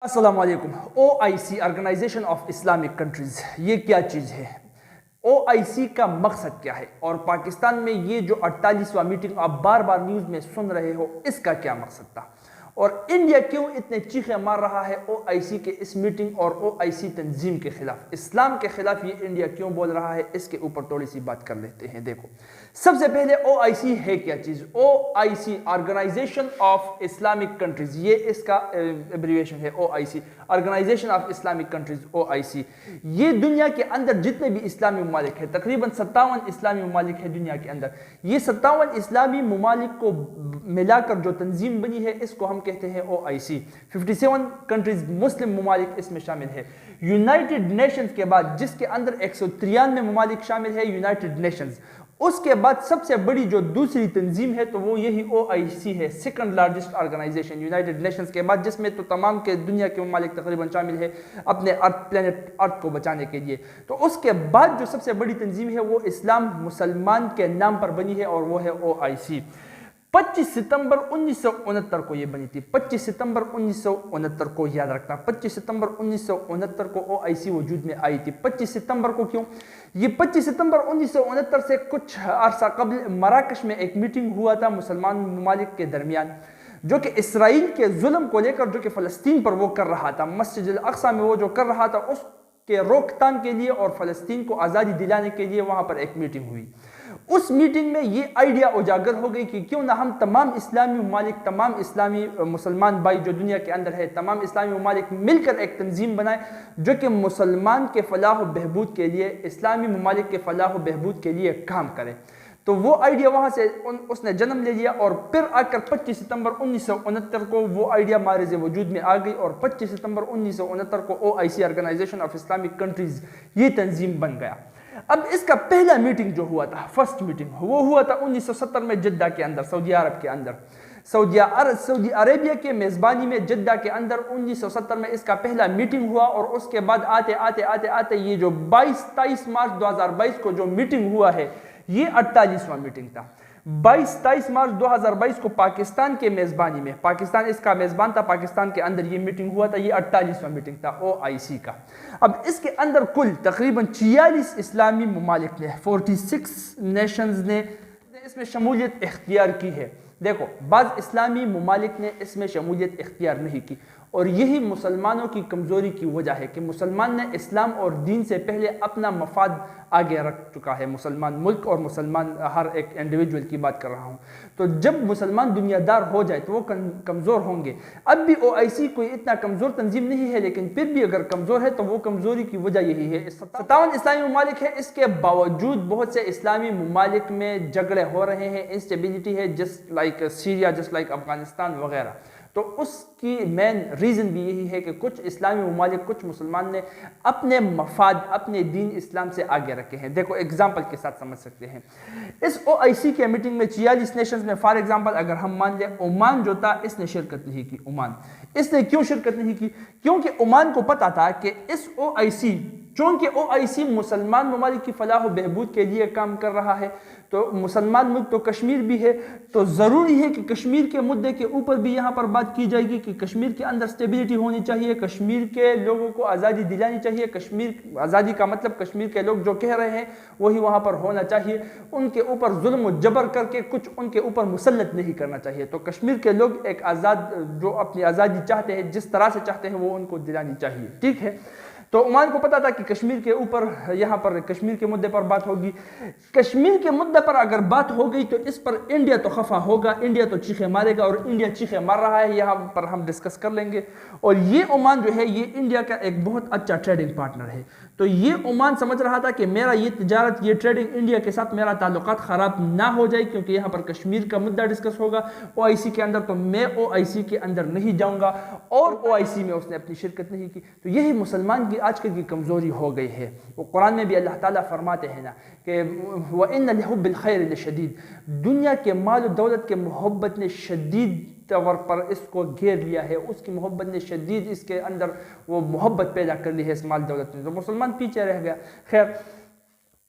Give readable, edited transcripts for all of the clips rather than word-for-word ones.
السلام علیکم۔ OIC organization of Islamic countries یہ کیا چیز ہے؟ OIC کا مقصد کیا ہے اور پاکستان میں یہ جو 48واں میٹنگ آپ بار بار نیوز میں سن رہے ہو اس کا کیا مقصد تھا اور انڈیا کیوں اتنے چیخیں مار رہا ہے OIC کے اس میٹنگ اور OIC تنظیم کے خلاف، اسلام کے خلاف یہ انڈیا کیوں بول رہا ہے، اس کے اوپر تھوڑی سی بات کر لیتے ہیں۔ دیکھو، سب سے پہلے OIC ہے کیا چیز؟ OIC organization of Islamic countries, یہ اس کا ایبریویشن ہے OIC، organization of Islamic countries OIC۔ یہ دنیا کے اندر جتنے بھی اسلامی ممالک ہیں، تقریباً 57 اسلامی ممالک ہیں دنیا کے اندر، یہ 57 اسلامی ممالک کو ملا کر جو تنظیم بنی ہے اس کو ہم کہتے ہیں OIC۔ 57 کنٹریز مسلم ممالک اس میں شامل ہے۔ یونائٹڈ نیشنز کے بعد جس کے اندر 193 ممالک شامل ہے یونائٹڈ نیشنز، اس کے بعد سب سے بڑی جو دوسری تنظیم ہے تو وہ یہی OIC ہے، second largest organization United Nations کے بعد، جس میں تو تمام کے دنیا کے ممالک تقریباً شامل ہے اپنے پلینٹ ارتھ کو بچانے کے لیے۔ تو اس کے بعد جو سب سے بڑی تنظیم ہے وہ اسلام مسلمان کے نام پر بنی ہے اور وہ ہے OIC۔ 25 ستمبر 1969 کو یہ بنی تھی، 25 ستمبر 1969 کو یاد رکھنا، 25 ستمبر 1969 کو OIC وجود میں آئی تھی۔ 25 ستمبر کو کیوں؟ یہ 25 ستمبر 1969 سے کچھ عرصہ قبل مراکش میں ایک میٹنگ ہوا تھا مسلمان ممالک کے درمیان، جو کہ اسرائیل کے ظلم کو لے کر جو کہ فلسطین پر وہ کر رہا تھا، مسجد الاقصی میں وہ جو کر رہا تھا اس کے روک تھام کے لیے اور فلسطین کو آزادی دلانے کے لیے وہاں پر ایک میٹنگ ہوئی۔ اس میٹنگ میں یہ آئیڈیا اجاگر ہو گئی کہ کیوں نہ ہم تمام اسلامی ممالک، تمام اسلامی مسلمان بھائی جو دنیا کے اندر ہے، تمام اسلامی ممالک مل کر ایک تنظیم بنائیں جو کہ مسلمان کے فلاح و بہبود کے لیے، اسلامی ممالک کے فلاح و بہبود کے لیے کام کرے۔ تو وہ آئیڈیا وہاں سے اس نے جنم لے لیا اور پھر آ کر 25 ستمبر 1969 کو وہ آئیڈیا مارز وجود میں آ گئی اور 25 ستمبر 1969 کو OIC organization of Islamic countries یہ تنظیم بن گیا۔ اب اس کا پہلا میٹنگ جو ہوا تھا، فرسٹ میٹنگ، وہ ہوا تھا 1970 میں جدہ کے اندر، سعودی عرب کے اندر، سعودی عربیہ کے میزبانی میں جدہ کے اندر 1970 میں اس کا پہلا میٹنگ ہوا اور اس کے بعد آتے یہ جو 23 مارچ 2022 کو جو میٹنگ ہوا ہے یہ 48واں میٹنگ تھا۔ 23 مارچ 2022 کو پاکستان کے میزبانی میں، پاکستان اس کا میزبان تھا، پاکستان کے اندر یہ میٹنگ ہوا تھا، یہ 48واں میٹنگ تھا OIC کا۔ اب اس کے اندر کل تقریباً 46 اسلامی ممالک نے، 46 نیشنز نے اس میں شمولیت اختیار کی ہے۔ دیکھو، بعض اسلامی ممالک نے اس میں شمولیت اختیار نہیں کی اور یہی مسلمانوں کی کمزوری کی وجہ ہے کہ مسلمان نے اسلام اور دین سے پہلے اپنا مفاد آگے رکھ چکا ہے، مسلمان ملک اور مسلمان ہر ایک انڈیویجول کی بات کر رہا ہوں۔ تو جب مسلمان دنیا دار ہو جائے تو وہ کمزور ہوں گے۔ اب بھی OIC کوئی اتنا کمزور تنظیم نہیں ہے، لیکن پھر بھی اگر کمزور ہے تو وہ کمزوری کی وجہ یہی ہے۔ 57 اسلامی ممالک ہیں، اس کے باوجود بہت سے اسلامی ممالک میں جھگڑے ہو رہے ہیں، انسٹیبلٹی ہے، just like Syria, just like Afghanistan وغیرہ۔ تو اس کی مین ریزن بھی یہی ہے کہ کچھ اسلامی ممالک، کچھ مسلمان نے اپنے مفاد، اپنے دین اسلام سے آگے رکھے ہیں۔ دیکھو ایگزامپل کے ساتھ سمجھ سکتے ہیں۔ اس OIC کے میٹنگ میں 46 نیشنز میں فار ایگزامپل اگر ہم مان لیں عمان جو تھا، اس نے شرکت نہیں کی۔ عمان اس نے کیوں شرکت نہیں کی؟ کیونکہ عمان کو پتا تھا کہ اس OIC، چونکہ OIC مسلمان ممالک کی فلاح و بہبود کے لیے کام کر رہا ہے، تو مسلمان ملک تو کشمیر بھی ہے، تو ضروری ہے کہ کشمیر کے مدعے کے اوپر بھی یہاں پر بات کی جائے گی کہ کشمیر کے اندر سٹیبلٹی ہونی چاہیے، کشمیر کے لوگوں کو آزادی دلانی چاہیے، کشمیر آزادی کا مطلب کشمیر کے لوگ جو کہہ رہے ہیں وہی وہاں پر ہونا چاہیے، ان کے اوپر ظلم و جبر کر کے کچھ ان کے اوپر مسلط نہیں کرنا چاہیے۔ تو کشمیر کے لوگ ایک آزاد، جو اپنی آزادی چاہتے ہیں، جس طرح سے چاہتے ہیں وہ ان کو دلانی چاہیے، ٹھیک ہے۔ تو عمان کو پتا تھا کہ کشمیر کے اوپر، یہاں پر کشمیر کے مدعے پر بات ہوگی، کشمیر کے مدعے پر اگر بات ہو گئی تو اس پر انڈیا تو خفا ہوگا، انڈیا تو چیخیں مارے گا اور انڈیا چیخیں مار رہا ہے، یہاں پر ہم ڈسکس کر لیں گے۔ اور یہ عمان جو ہے یہ انڈیا کا ایک بہت اچھا ٹریڈنگ پارٹنر ہے، تو یہ عمان سمجھ رہا تھا کہ میرا یہ تجارت، یہ ٹریڈنگ انڈیا کے ساتھ میرا تعلقات خراب نہ ہو جائے، کیونکہ یہاں پر کشمیر کا مدعا ڈسکس ہوگا OIC کے اندر، تو میں OIC کے اندر نہیں جاؤں گا، اور OIC میں اس نے اپنی شرکت نہیں کی۔ تو یہی مسلمان کی آج کل کی کمزوری ہو گئی ہے۔ وہ قرآن میں بھی اللہ تعالیٰ فرماتے ہیں نا کہ وَإِنَّ لِحُبِّ الْخَيْرِ لَشَدِيدٌ، دنیا کے مال و دولت کے محبت نے شدید طور پر اس کو گھیر لیا ہے، اس کی محبت نے شدید اس کے اندر وہ محبت پیدا کر لی ہے اس مال دولت نے، تو مسلمان پیچھے رہ گیا۔ خیر،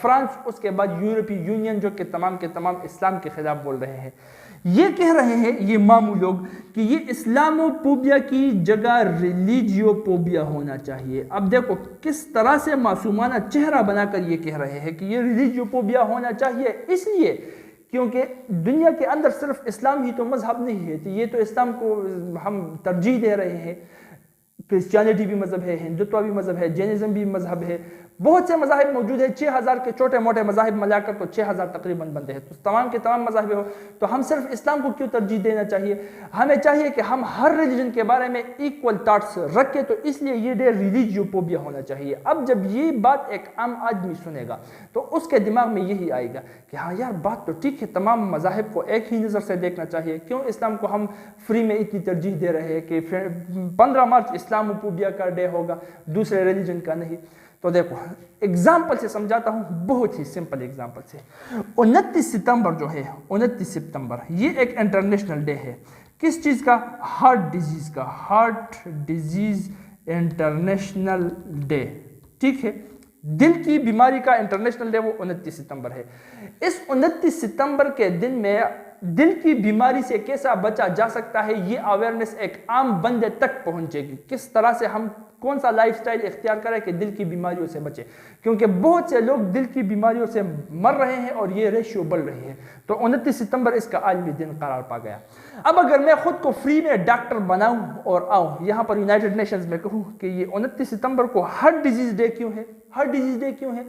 فرانس، اس کے بعد یورپی یونین جو کہ تمام کے تمام اسلام کے خلاف بول رہے ہیں. یہ کہہ رہے ہیں یہ مامو لوگ کہ یہ اسلاموفوبیا کی جگہ ریلیجیوفوبیا ہونا چاہیے. اب دیکھو کس طرح سے معصومانہ چہرہ بنا کر یہ کہہ رہے ہیں کہ یہ ریلیجیوفوبیا ہونا چاہیے، اس لیے کیونکہ دنیا کے اندر صرف اسلام ہی تو مذہب نہیں ہے. یہ تو اسلام کو ہم ترجیح دے رہے ہیں. کرسچینٹی بھی مذہب ہے، ہندوتوا بھی مذہب ہے، جینزم بھی مذہب ہے، بہت سے مذاہب موجود ہیں. 6000 کے چھوٹے موٹے مذاہب ملا کر تو 6000 تقریباً بنتے ہیں. تو تمام کے تمام مذاہب ہو تو ہم صرف اسلام کو کیوں ترجیح دینا چاہیے؟ ہمیں چاہیے کہ ہم ہر ریلیجن کے بارے میں ایکول تھاٹس رکھیں. تو اس لیے یہ ڈے ریلیجیوفوبیا ہونا چاہیے. اب جب یہ بات ایک عام آدمی سنے گا تو اس کے دماغ میں یہی آئے گا کہ ہاں یار بات تو ٹھیک ہے، تمام مذاہب کو ایک ہی نظر سے دیکھنا چاہیے. کیوں اسلام کو ہم فری میں اتنی ترجیح دے رہے ہیں کہ 15 مارچ اسلاموفوبیا کا ڈے ہوگا، دوسرے ریلیجن کا نہیں؟ تو دیکھو ایگزامپل سے سمجھاتا ہوں، بہت ہی سمپل ایگزامپل سے. 29 ستمبر جو ہے، 29 ستمبر یہ ایک انٹرنیشنل ڈے ہے. کس چیز کا؟ ہارٹ ڈیزیز کا. ہارٹ ڈیزیز انٹرنیشنل ڈے، ٹھیک ہے. دل کی بیماری کا انٹرنیشنل ڈے وہ 29 ستمبر ہے. اس 29 ستمبر کے دن میں دل کی بیماری سے کیسا بچا جا سکتا ہے، یہ اویئرنیس ایک عام بندے تک پہنچے گی. کس طرح سے ہم کون سا لائف سٹائل اختیار کریں کہ دل کی بیماریوں سے بچے، کیونکہ بہت سے لوگ دل کی بیماریوں سے مر رہے ہیں اور یہ ریشیو بڑھ رہی ہے. تو 29 ستمبر اس کا عالمی دن قرار پا گیا. اب اگر میں خود کو فری میں ڈاکٹر بناؤں اور آؤں یہاں پر یونائٹڈ نیشنز میں کہوں کہ یہ 29 ستمبر کو ہارٹ ڈیزیز ڈے کیوں ہے؟ ہارٹ ڈیزیز ڈے کیوں ہے؟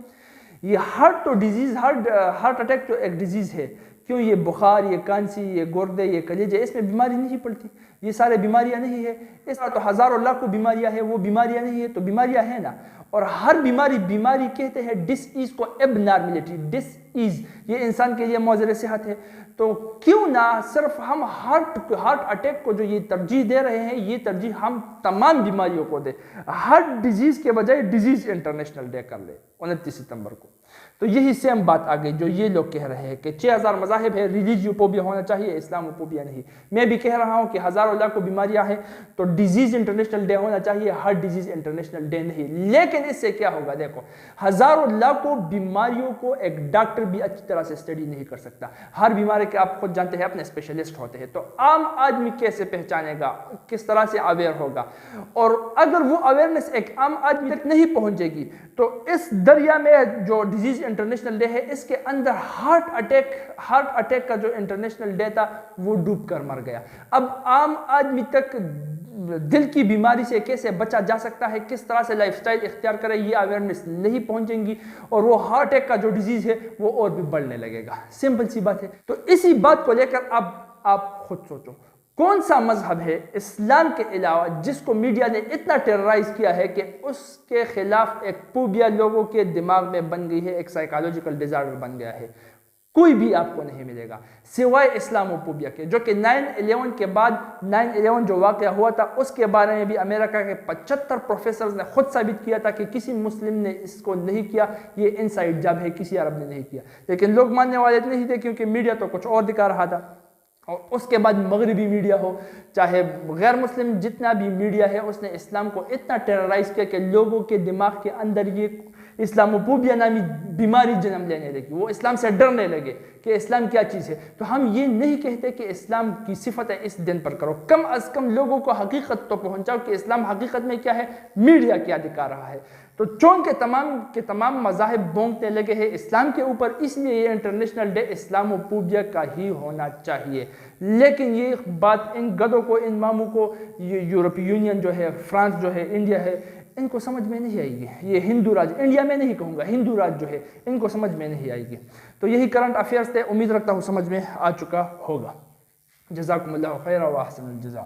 یہ ہارٹ تو ڈیزیز، ہارٹ اٹیک تو ایک ڈیزیز ہے. کیوں؟ یہ بخار، یہ کانسی، یہ گردے، یہ کلیجے، اس میں بیماری نہیں پڑتی. یہ سارے بیماریاں نہیں ہے. اس طرح تو ہزاروں لاکھوں بیماریاں ہیں، وہ بیماریاں نہیں ہے تو بیماریاں ہیں نا. اور ہر بیماری کہتے ہیں ڈس ایز کو، اب نارملٹی، ڈس ایز یہ انسان کے لیے معذر صحت ہے. تو کیوں نہ صرف ہم ہارٹ اٹیک کو جو یہ ترجیح دے رہے ہیں، یہ ترجیح ہم تمام بیماریوں کو دیں. ہارٹ ڈیزیز کے بجائے ڈیزیز انٹرنیشنل ڈے کر لے 29 ستمبر کو. تو یہی سیم بات آ گئی جو یہ لوگ کہہ رہے ہیں کہ 6000 مذاہب ہے، ریلیجیوفوبیا ہونا چاہیے، اسلاموفوبیا نہیں. میں بھی کہہ رہا ہوں کہ ہزاروں لاکھوں بیماریاں ہیں تو ڈیزیز انٹرنیشنل ڈے ہونا چاہیے، ہارٹ ڈیزیز انٹرنیشنل ڈے نہیں. لیکن اس سے کیا ہوگا؟ دیکھو ہزاروں لاکھوں بیماریوں کو ایک ڈاکٹر بھی اچھی طرح سے اسٹڈی نہیں کر سکتا. ہر بیماری کے آپ خود جانتے ہیں اپنے اسپیشلسٹ ہوتے ہیں. تو عام آدمی کیسے پہچانے گا؟ کس طرح سے اویئر ہوگا؟ اور اگر وہ اویئرنیس ایک عام آدمی تک نہیں پہنچے گی تو اس دریا میں جو ڈیزیز انٹرنیشنل ڈے ہے اس کے اندر ہارٹ اٹیک کا جو انٹرنیشنل ڈے تھا وہ ڈوب کر مر گیا. اب عام آدمی تک دل کی بیماری سے کیسے بچا جا سکتا ہے، کس طرح سے لائف سٹائل اختیار کرے، یہ اویئرنیس نہیں پہنچیں گی اور وہ ہارٹ اٹیک کا جو ڈیزیز ہے وہ اور بھی بڑھنے لگے گا. سمپل سی بات ہے. تو اسی بات کو لے کر اب آپ خود سوچو کون سا مذہب ہے اسلام کے علاوہ جس کو میڈیا نے اتنا ٹیررائز کیا ہے کہ اس کے خلاف ایک فوبیا لوگوں کے دماغ میں بن گئی ہے، ایک سائیکالوجیکل ڈیزارڈر بن گیا ہے. کوئی بھی آپ کو نہیں ملے گا سوائے اسلاموفوبیا کے، جو کہ 9/11 کے بعد 9/11 جو واقعہ ہوا تھا اس کے بارے میں بھی امریکہ کے 75 پروفیسرز نے خود ثابت کیا تھا کہ کسی مسلم نے اس کو نہیں کیا، یہ انسائیڈ جاب ہے، کسی عرب نے نہیں کیا. لیکن لوگ ماننے والے نہیں تھے کیونکہ میڈیا تو کچھ اور دکھا رہا تھا. اور اس کے بعد مغربی میڈیا ہو چاہے غیر مسلم جتنا بھی میڈیا ہے اس نے اسلام کو اتنا ٹیررائز کیا کہ لوگوں کے دماغ کے اندر یہ اسلاموفوبیا نامی بیماری جنم لینے لگی. وہ اسلام سے ڈرنے لگے کہ اسلام کیا چیز ہے. تو ہم یہ نہیں کہتے کہ اسلام کی صفتیں اس دن پر کرو، کم از کم لوگوں کو حقیقت تو پہنچاؤ کہ اسلام حقیقت میں کیا ہے، میڈیا کیا دکھا رہا ہے. تو چونکہ تمام کے تمام مذاہب بونکنے لگے ہیں اسلام کے اوپر، اس لیے یہ انٹرنیشنل ڈے اسلاموفوبیا کا ہی ہونا چاہیے. لیکن یہ بات ان گدوں کو، ان ماموں کو، یورپی یونین جو ہے، فرانس جو ہے، انڈیا ہے، ان کو سمجھ میں نہیں آئے گی. یہ ہندو راج، انڈیا میں نہیں کہوں گا، ہندو راج جو ہے ان کو سمجھ میں نہیں آئے گی. تو یہی کرنٹ افیئرز تھے، امید رکھتا ہوں سمجھ میں آ چکا ہوگا. جزاکم اللہ خیر و احسن الجزاء.